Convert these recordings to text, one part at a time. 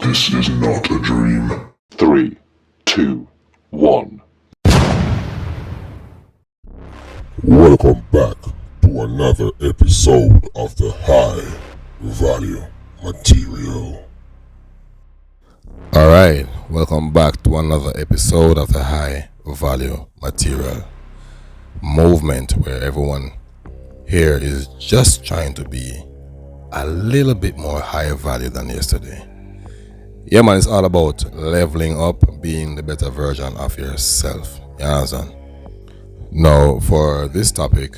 This is not a dream. 3, 2, 1. Welcome back to another episode of the High Value Material. Alright, welcome back to another episode of the High Value Material movement, where everyone here is just trying to be a little bit more high value than yesterday. Yeah, man, it's all about leveling up, being the better version of yourself. You understand? Now, for this topic,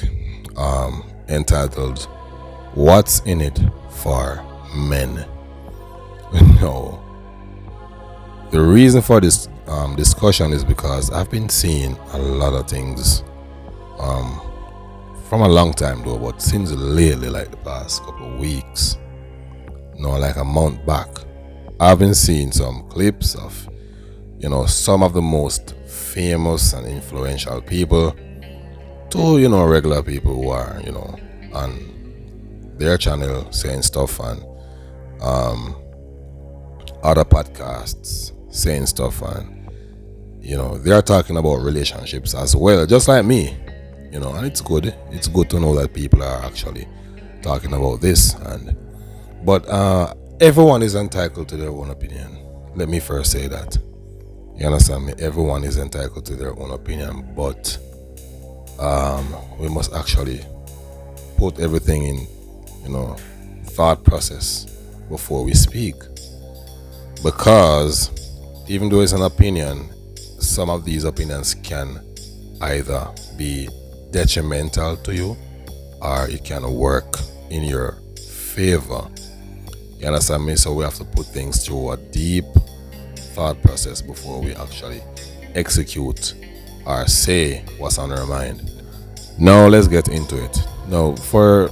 entitled "What's in it for Men?" No. The reason for this discussion is because I've been seeing a lot of things from a long time though, but since lately, like the past couple of weeks, like a month back, I've been seeing some clips of, some of the most famous and influential people to, regular people who are, on their channel saying stuff, and other podcasts saying stuff, and they are talking about relationships as well, just like me, and it's good to know that people are actually talking about this. But everyone is entitled to their own opinion. Let me first say that. You understand me? Everyone is entitled to their own opinion, but we must actually put everything in thought process before we speak. Because even though it's an opinion, some of these opinions can either be detrimental to you, or it can work in your favor. You understand me? So we have to put things through a deep thought process before we actually execute or say what's on our mind. Now let's get into it. Now, for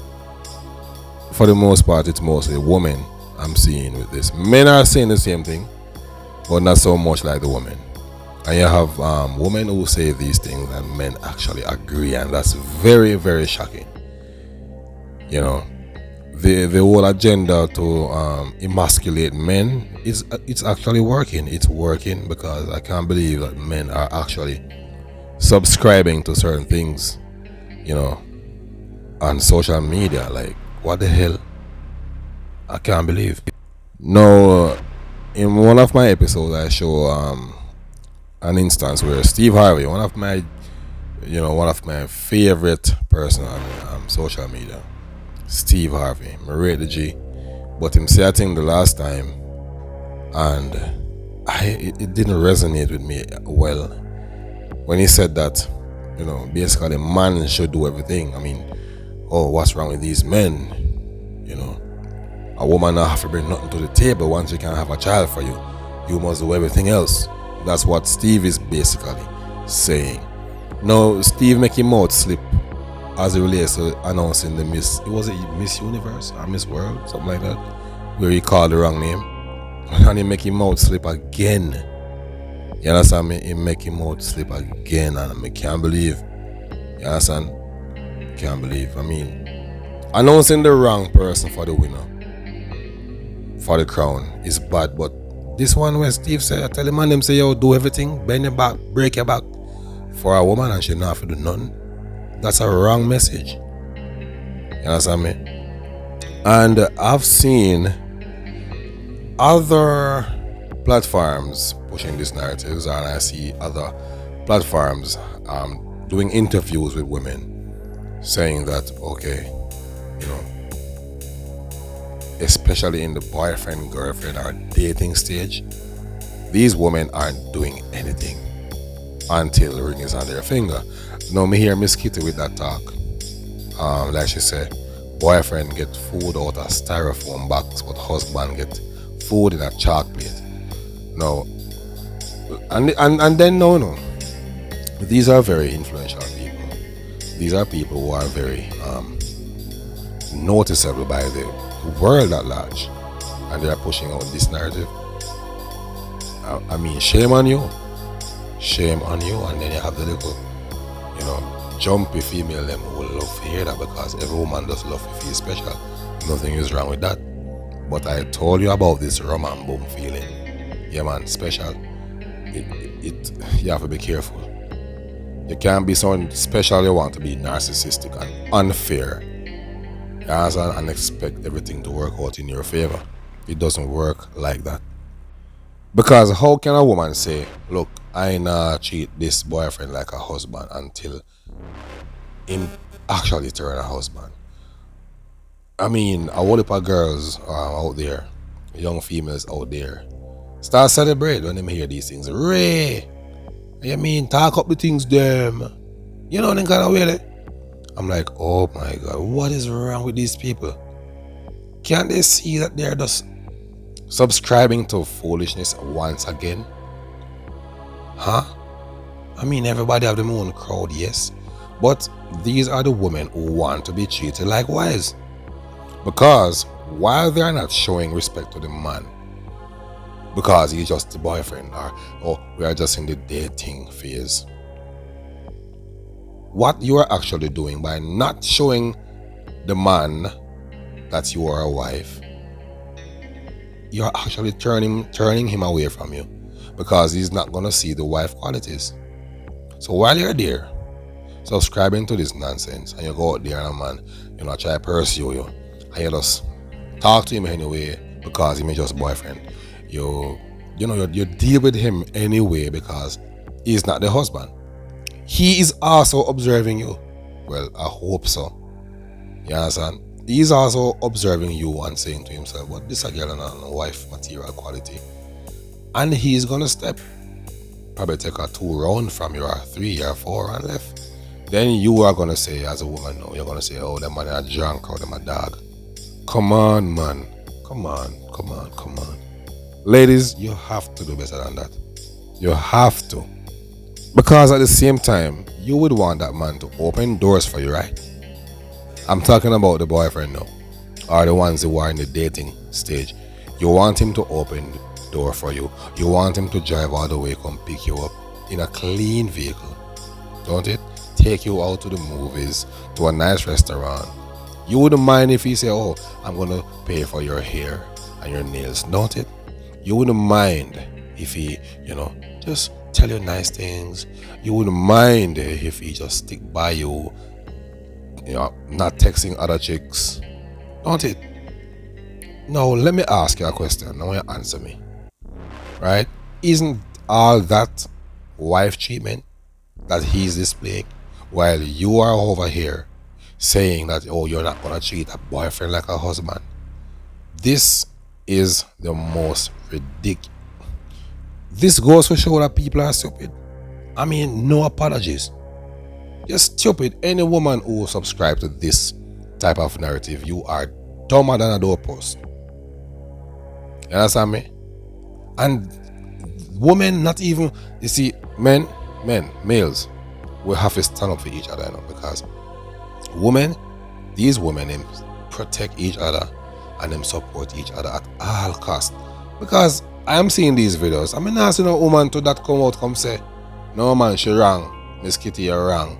the most part, it's mostly women I'm seeing with this. Men are saying the same thing, but not so much like the women. And you have women who say these things and men actually agree, and that's very, very shocking. The whole agenda to emasculate men it's actually working. It's working because I can't believe that men are actually subscribing to certain things, on social media. Like, what the hell? I can't believe. No, in one of my episodes, I show an instance where Steve Harvey, one of my favorite person on social media, Steve Harvey, I rate the G, but him say a thing the last time, and it didn't resonate with me well when he said that, basically man should do everything. I mean, what's wrong with these men? A woman not have to bring nothing to the table. Once you can have a child for you, you must do everything else. That's what Steve is basically saying. Now, Steve make him mouth slip as it relates to announcing the Miss Universe or Miss World, something like that, where he called the wrong name, and he make him mouth slip again. You understand me? He make him mouth slip again, and I can't believe. You understand? Can't believe. I mean, announcing the wrong person for the winner, for the crown, is bad, but this one where Steve said, I tell him, man, them say, yo, do everything, bend your back, break your back for a woman, and she not have to do nothing. That's a wrong message. You understand me? And I've seen other platforms pushing these narratives, and I see other platforms doing interviews with women saying that, okay, especially in the boyfriend, girlfriend, or dating stage, these women aren't doing anything until the ring is on their finger. Now me hear Miss Kitty with that talk. Like she said, boyfriend get food out of styrofoam box, but husband get food in a chalk plate. No, and then no. These are very influential people. These are people who are very noticeable by the world at large, and they are pushing out this narrative. I mean, shame on you. And then you have the little, jumpy female them who will love to hear that, because every woman does love to feel special. Nothing is wrong with that. But I told you about this rum and boom feeling yeah man, special. You have to be careful. You can't be so special you want to be narcissistic and unfair. You understand? And expect everything to work out in your favor. It doesn't work like that. Because how can a woman say, look, I not treat this boyfriend like a husband until him actually turn a husband? I mean, a whole heap of girls out there, young females out there, start celebrate when they hear these things. Ray, you mean talk up the things them? You know them kind of way. I'm like, oh my God, what is wrong with these people? Can't they see that they're just subscribing to foolishness once again? Huh? I mean, everybody have their own crowd, yes. But these are the women who want to be treated like wives. Because while they are not showing respect to the man, because he's just the boyfriend, or we are just in the dating phase, what you are actually doing by not showing the man that you are a wife, you are actually turning him away from you, because he's not going to see the wife qualities. So while you're there subscribing to this nonsense, and you go out there and a man, you know, try to pursue you, and you just talk to him anyway because he's just boyfriend, you deal with him anyway because he's not the husband. He is also observing you. Well, I hope so. You understand? He's also observing you and saying to himself, "What this a girl and a wife material quality," and he's gonna step, probably take a 2 round from your 3 or 4 and left. Then you are gonna say, as a woman, no, you're gonna say, "Oh, that man a drunk or them a dog." Come on, man. Come on. Ladies, you have to do better than that. You have to. Because at the same time, you would want that man to open doors for you, right? I'm talking about the boyfriend now, or the ones who are in the dating stage. You want him to open the door for you. You want him to drive all the way, come pick you up in a clean vehicle, don't it? Take you out to the movies, to a nice restaurant. You wouldn't mind if he say, "Oh, I'm gonna pay for your hair and your nails," don't it? You wouldn't mind if he, just tell you nice things. You wouldn't mind if he just stick by you, not texting other chicks, don't it? Now, let me ask you a question. Now you answer me. Right? Isn't all that wife treatment that he's displaying while you are over here saying that, oh, you're not going to treat a boyfriend like a husband? This is the most ridiculous. This goes to show that people are stupid. I mean, no apologies. You're stupid. Any woman who subscribes to this type of narrative, you are dumber than a doorpost. You understand me? And women, not even, you see, males, we have to stand up for each other, because these women, them protect each other and them support each other at all costs. Because I am seeing these videos. I mean, not seeing a woman to that come say, "No man, she wrong. Miss Kitty, you're wrong."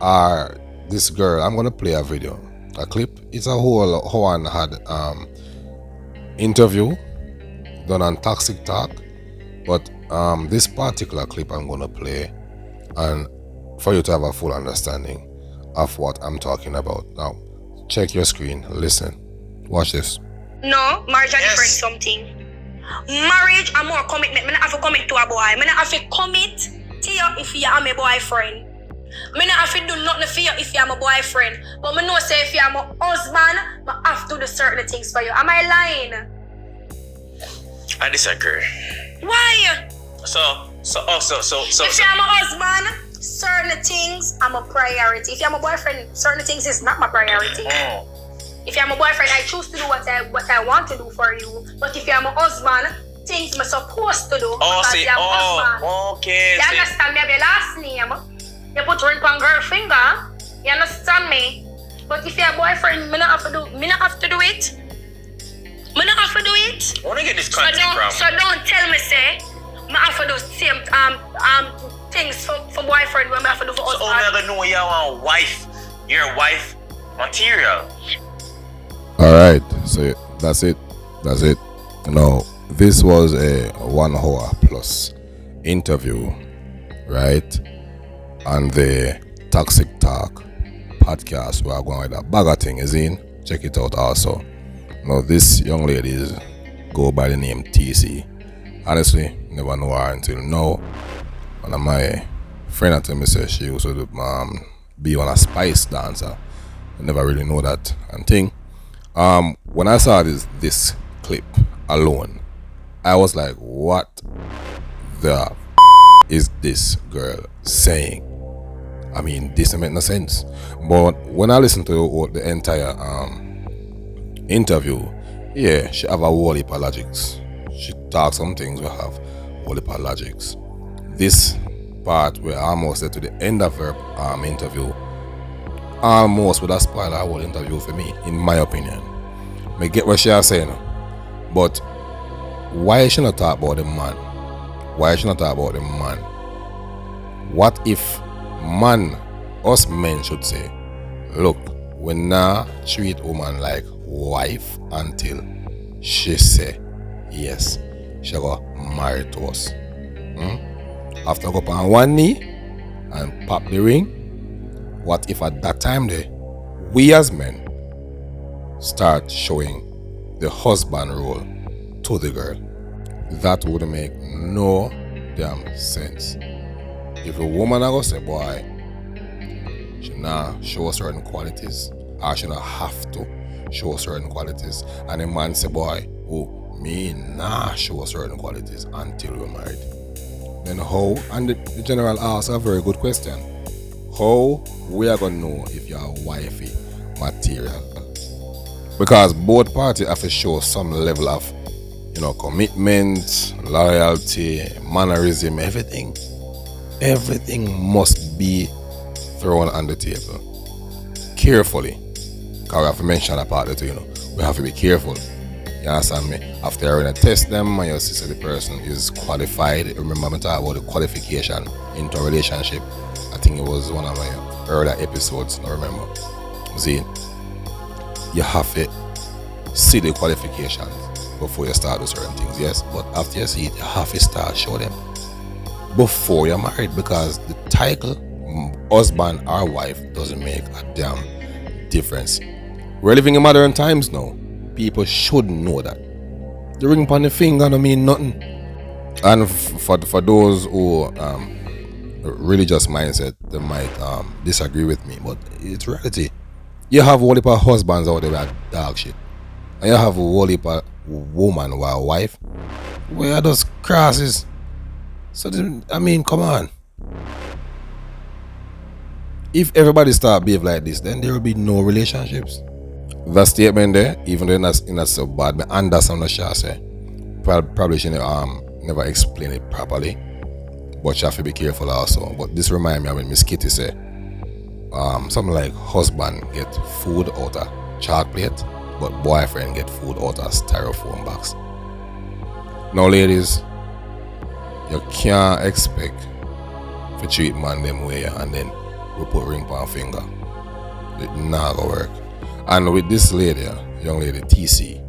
Or this girl, I'm gonna play a video, a clip. It's a whole Hoan had interview done on Toxic Talk, but this particular clip I'm gonna play, and for you to have a full understanding of what I'm talking about. Now, check your screen, listen, watch this. No, marriage is different something. Marriage are more commitment. I not have to commit to a boy. I not have to commit to you if you are my boyfriend. I not have to do nothing for you if you are my boyfriend. But I know say if you are my husband, I have to do certain things for you. Am I lying? I disagree. Why? So. If you are my husband, certain things are my priority. If you are my boyfriend, certain things is not my priority. If you're my boyfriend, I choose to do what I want to do for you. But if you're my husband, things I'm supposed to do because you're my husband. Okay. You understand me? I have your last name. You put ring on girl finger. You understand me? But if you're a boyfriend, I not have to do it. I not have to do it. I want to get this content from. So don't tell me, say, I have to do same things for boyfriend when I have to do for husband. So I'm never know you're a wife. You're a wife material. All right, so that's it. Now, This was a 1 hour plus interview, right? On the Toxic Talk podcast. We are going with that bagger thing, is in. Check it out also. Now, this young lady go by the name TC. Honestly, never know her until now. One of my friend told me say she used to be on a spice dancer. I never really know that and thing. When I saw this clip alone, I was like, what the is this girl saying? I mean, this make no sense. But when I listened to the entire interview, yeah, she have a whole heap of logics. She talks some things we have whole heap of logics. This part where I almost get to the end of her interview, almost would have spoiled her whole interview for me, in my opinion. I get what she is saying, but why should not talk about the man? Why should not talk about the man? What if us men should say, look, we now treat woman like wife until she say yes, she got married to us. After go up on one knee and pop the ring, what if at that time there, we as men start showing the husband role to the girl? That would make no damn sense. If a woman I go say, boy, she not show certain qualities, or she not have to show certain qualities, and a man say, boy, oh, me nah show certain qualities until we're married, then how? And the general asks a very good question. How we are gonna know if you're wifey material? Because both parties have to show some level of, commitment, loyalty, mannerism, everything. Everything must be thrown on the table carefully. Because we have to mention that part too, we have to be careful. You understand me? After you're going to test them and you see the person is qualified. Remember me talk about the qualification into a relationship. I think it was one of my earlier episodes, I remember. See, you have to see the qualifications before you start with certain things, yes? But after you see it, you have to start show them before you're married, because the title husband or wife doesn't make a damn difference. We're living in modern times now. People should know that. The ring upon the finger don't mean nothing. And for those who religious mindset, they might disagree with me, but it's reality. You have a whole heap of husbands out there with dog shit, and you have a whole heap of woman or a wife where are those crosses. So come on. If everybody start behave like this, then there will be no relationships. That statement there, even though it's not so bad, but understand what she say. Probably she never explain it properly, but she have to be careful also. But this remind me of when Miss Kitty say, something like husband get food out of chalk plate, but boyfriend get food out of styrofoam box. Now, ladies, you can't expect to treat man them way and then we put ring on finger. It not gonna work. And with this lady, young lady TC,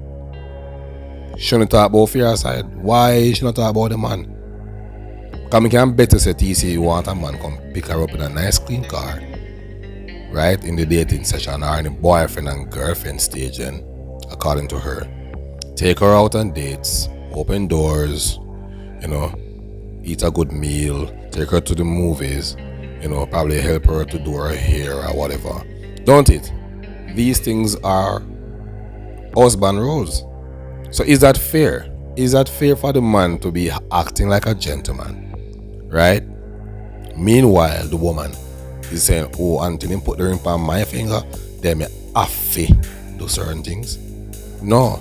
shouldn't talk about fear side. Why shouldn't talk about the man? Because I can better say TC want a man come pick her up in a nice clean car, right, in the dating session or in the boyfriend and girlfriend stage, then, according to her, take her out on dates, open doors, eat a good meal, take her to the movies, probably help her to do her hair or whatever. Don't it? These things are husband roles. So is that fair? Is that fair for the man to be acting like a gentleman? Right? Meanwhile, the woman is saying, oh, until him put the ring on my finger, then me have to do certain things. No.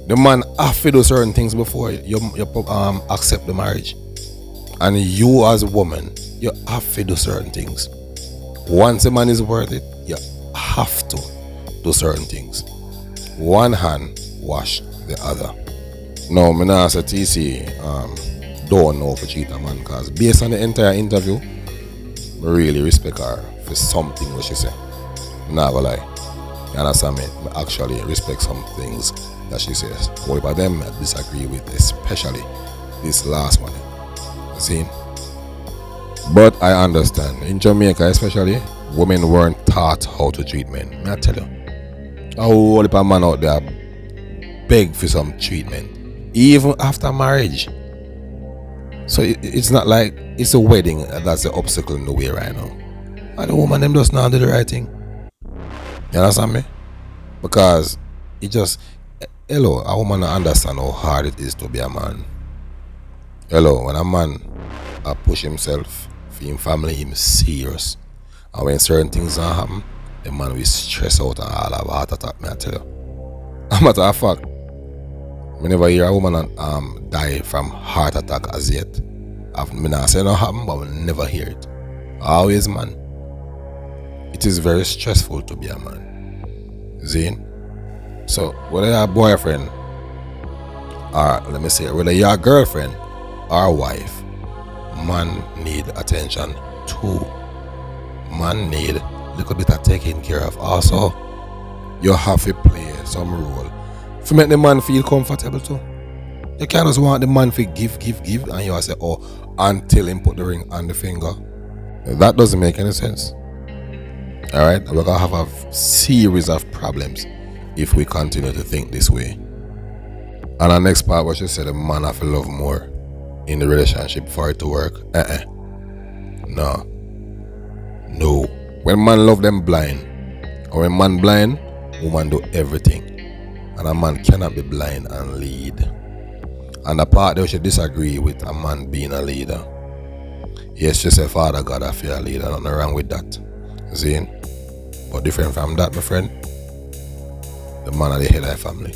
The man have to do certain things before you accept the marriage. And you as a woman, you have to do certain things. Once a man is worth it, you have to do certain things. One hand wash the other. No, me not say TC don't know for cheat a man, because based on the entire interview, I really respect her for something what she say. I'm not gonna lie. You understand me? I actually respect some things that she says. All of them I disagree with, especially this last one. See? But I understand. In Jamaica especially, women weren't taught how to treat men. May I tell you? A whole heap of man out there beg for some treatment, even after marriage. So it's not like it's a wedding that's the obstacle in the way right now. And the woman them just not do the right thing. You understand me? Because it just, hello, a woman don't understand how hard it is to be a man. Hello, when a man push himself for him family, him serious. And when certain things don't happen, the man will stress out and all have a heart attack, me I tell you. As a matter of fact, I never hear a woman die from heart attack as yet. I not say no happen, but I never hear it. Always man. It is very stressful to be a man. See? So whether you're a boyfriend or let me say whether you're a girlfriend or wife, man need attention too. Man need a little bit of taking care of. Also, you have to play some role to make the man feel comfortable too. You can't just want the man to give, and you say, oh, until him put the ring on the finger. That doesn't make any sense. Alright, we're gonna have a series of problems if we continue to think this way. And the next part was just said the man have to love more in the relationship for it to work. No. When man love them blind, or when man blind, woman do everything. And a man cannot be blind and lead. And the part they should disagree with a man being a leader. Yes, just say Father God I feel a leader, nothing wrong with that. See? But different from that, my friend, the man at the head of the family.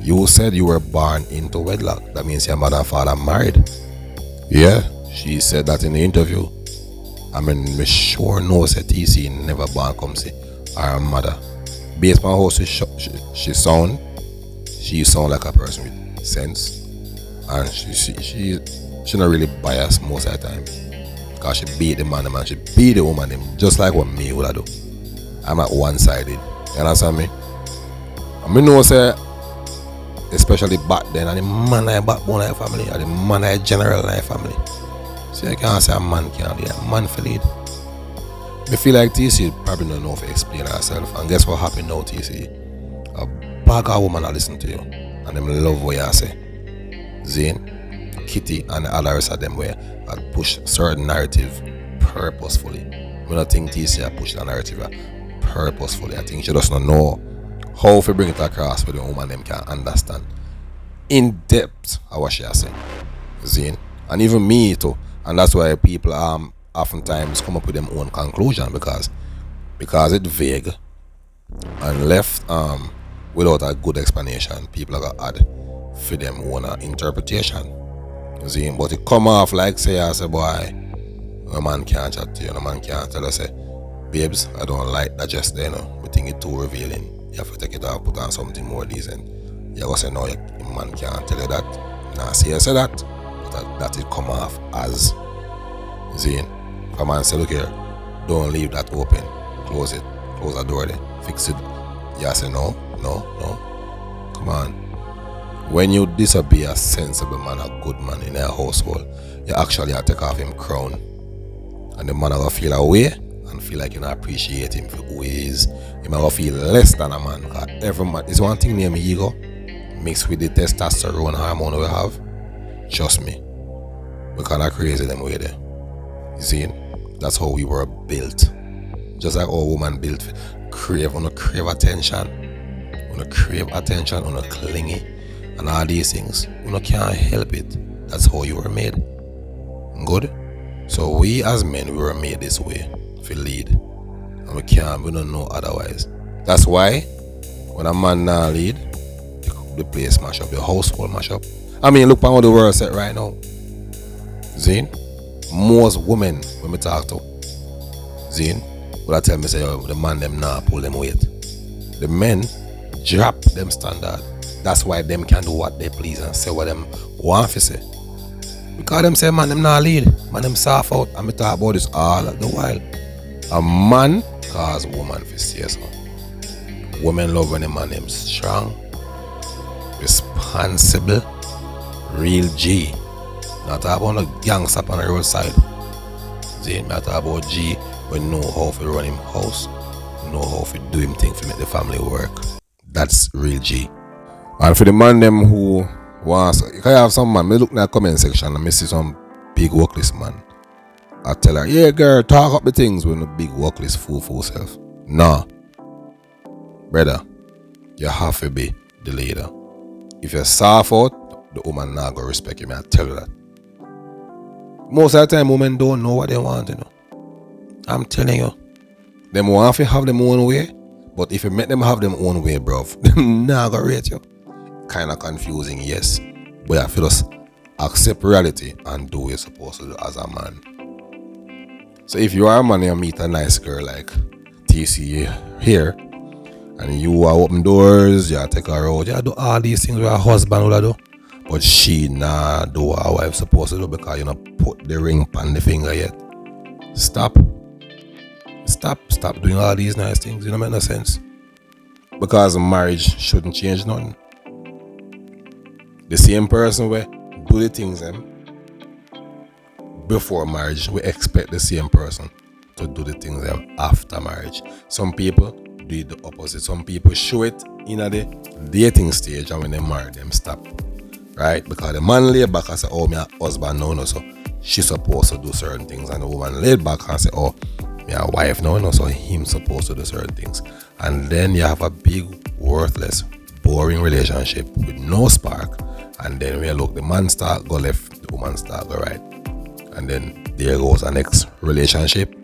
You said you were born into wedlock. That means your mother and father married. Yeah, she said that in the interview. I mean, me sure knows that TC never born come see her mother. Based on how she sound like a person with sense, and she not really biased most of the time. Because she beat the man, she beat the woman just like what me would do. I'm not one-sided. You understand me? I mean, know say, especially back then, and the man like backbone of the family, and the man like general of the family. So you can't say a man can't lead, a man for lead. I feel like TC probably don't know if to explain herself. And guess what happened now, TC? A bag of woman that listen to you, and them love what you say. Zane, Kitty, and the other rest of them where I push certain narrative purposefully. I don't think TC I push the narrative purposefully. I think she doesn't know how to bring it across for the woman them can understand in depth what she has said. Zane, and even me too. And that's why people oftentimes come up with their own conclusion because it's vague and left without a good explanation. People are gonna add for them own interpretation. You see, but it come off like say I say boy, no man can't chat to you, no man can't tell us say, babes, I don't like that just there, we think it's too revealing. You have to take it out, put on something more decent. You go say no, man can't tell you that. Nah, see I say that, but that it come off as. You see, if a man say look here, don't leave that open, close it, close the door there, fix it. You say no. Come on. When you disobey a sensible man, a good man in a household, you actually have to take off him crown. And the man will feel away and feel like you don't appreciate him for who he is. You might feel less than a man. Every man is one thing named ego mixed with the testosterone hormone we have. Trust me, we kinda crazy them way there. You see, that's how we were built. Just like our woman built, crave attention, clingy, and all these things. You can't help it. That's how you were made. Good? So we as men, we were made this way to lead. And we don't know otherwise. That's why when a man now lead, the place mash up, your household mash up. I mean, look at how the world set right now. Zine, most women when we talk to, Zine, will I tell me say the man them now pull them weight. The men drop them standard. That's why them can do what they please and say what them want to say. Because them say man them not lead, man them soft out, and me talk about this all the while. A man cause woman for say so. Women love when a man them strong, responsible, real G. Not about no gangster on the roadside. See, me talk about G when know how to run him house, know how to do him thing to make the family work. That's real G. And for the man them who wants, you can have some man, me look in the comment section and me see some big workless man. I tell her, yeah girl, talk up the things when the big workless fool self. Nah. Brother, you have to be the leader. If you're soft out, the woman not gonna respect you, man. I tell you that. Most of the time, women don't know what they want, you know. I'm telling you. Them want to have them own way, but if you make them have them own way, bro, them not gonna rate you. Kind of confusing, yes. But you have to just accept reality and do what you're supposed to do as a man. So if you are a man and you meet a nice girl like TC here, and you are open doors, you take her out, you do all these things with her husband will do, but she nah do what her wife supposed to do because you not put the ring on the finger yet. Stop doing all these nice things. You don't make no sense. Because marriage shouldn't change nothing. The same person will do the things before marriage, we expect the same person to do the things after marriage. Some people do the opposite. Some people show it in the dating stage, and when they marry, them stop. Right? Because the man lay back and say, oh, my husband no, so she's supposed to do certain things. And the woman laid back and say, oh, my wife no, so him supposed to do certain things. And then you have a big, worthless, boring relationship with no spark. And then when you look, the man start go left, the woman start go right. And then there goes our next relationship,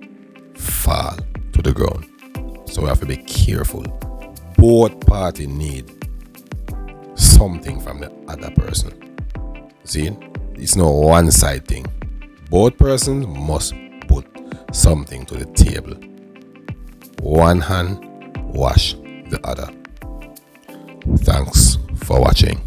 fall to the ground. So we have to be careful. Both parties need something from the other person. See? It's no one side thing. Both persons must put something to the table. One hand wash the other. Thanks for watching.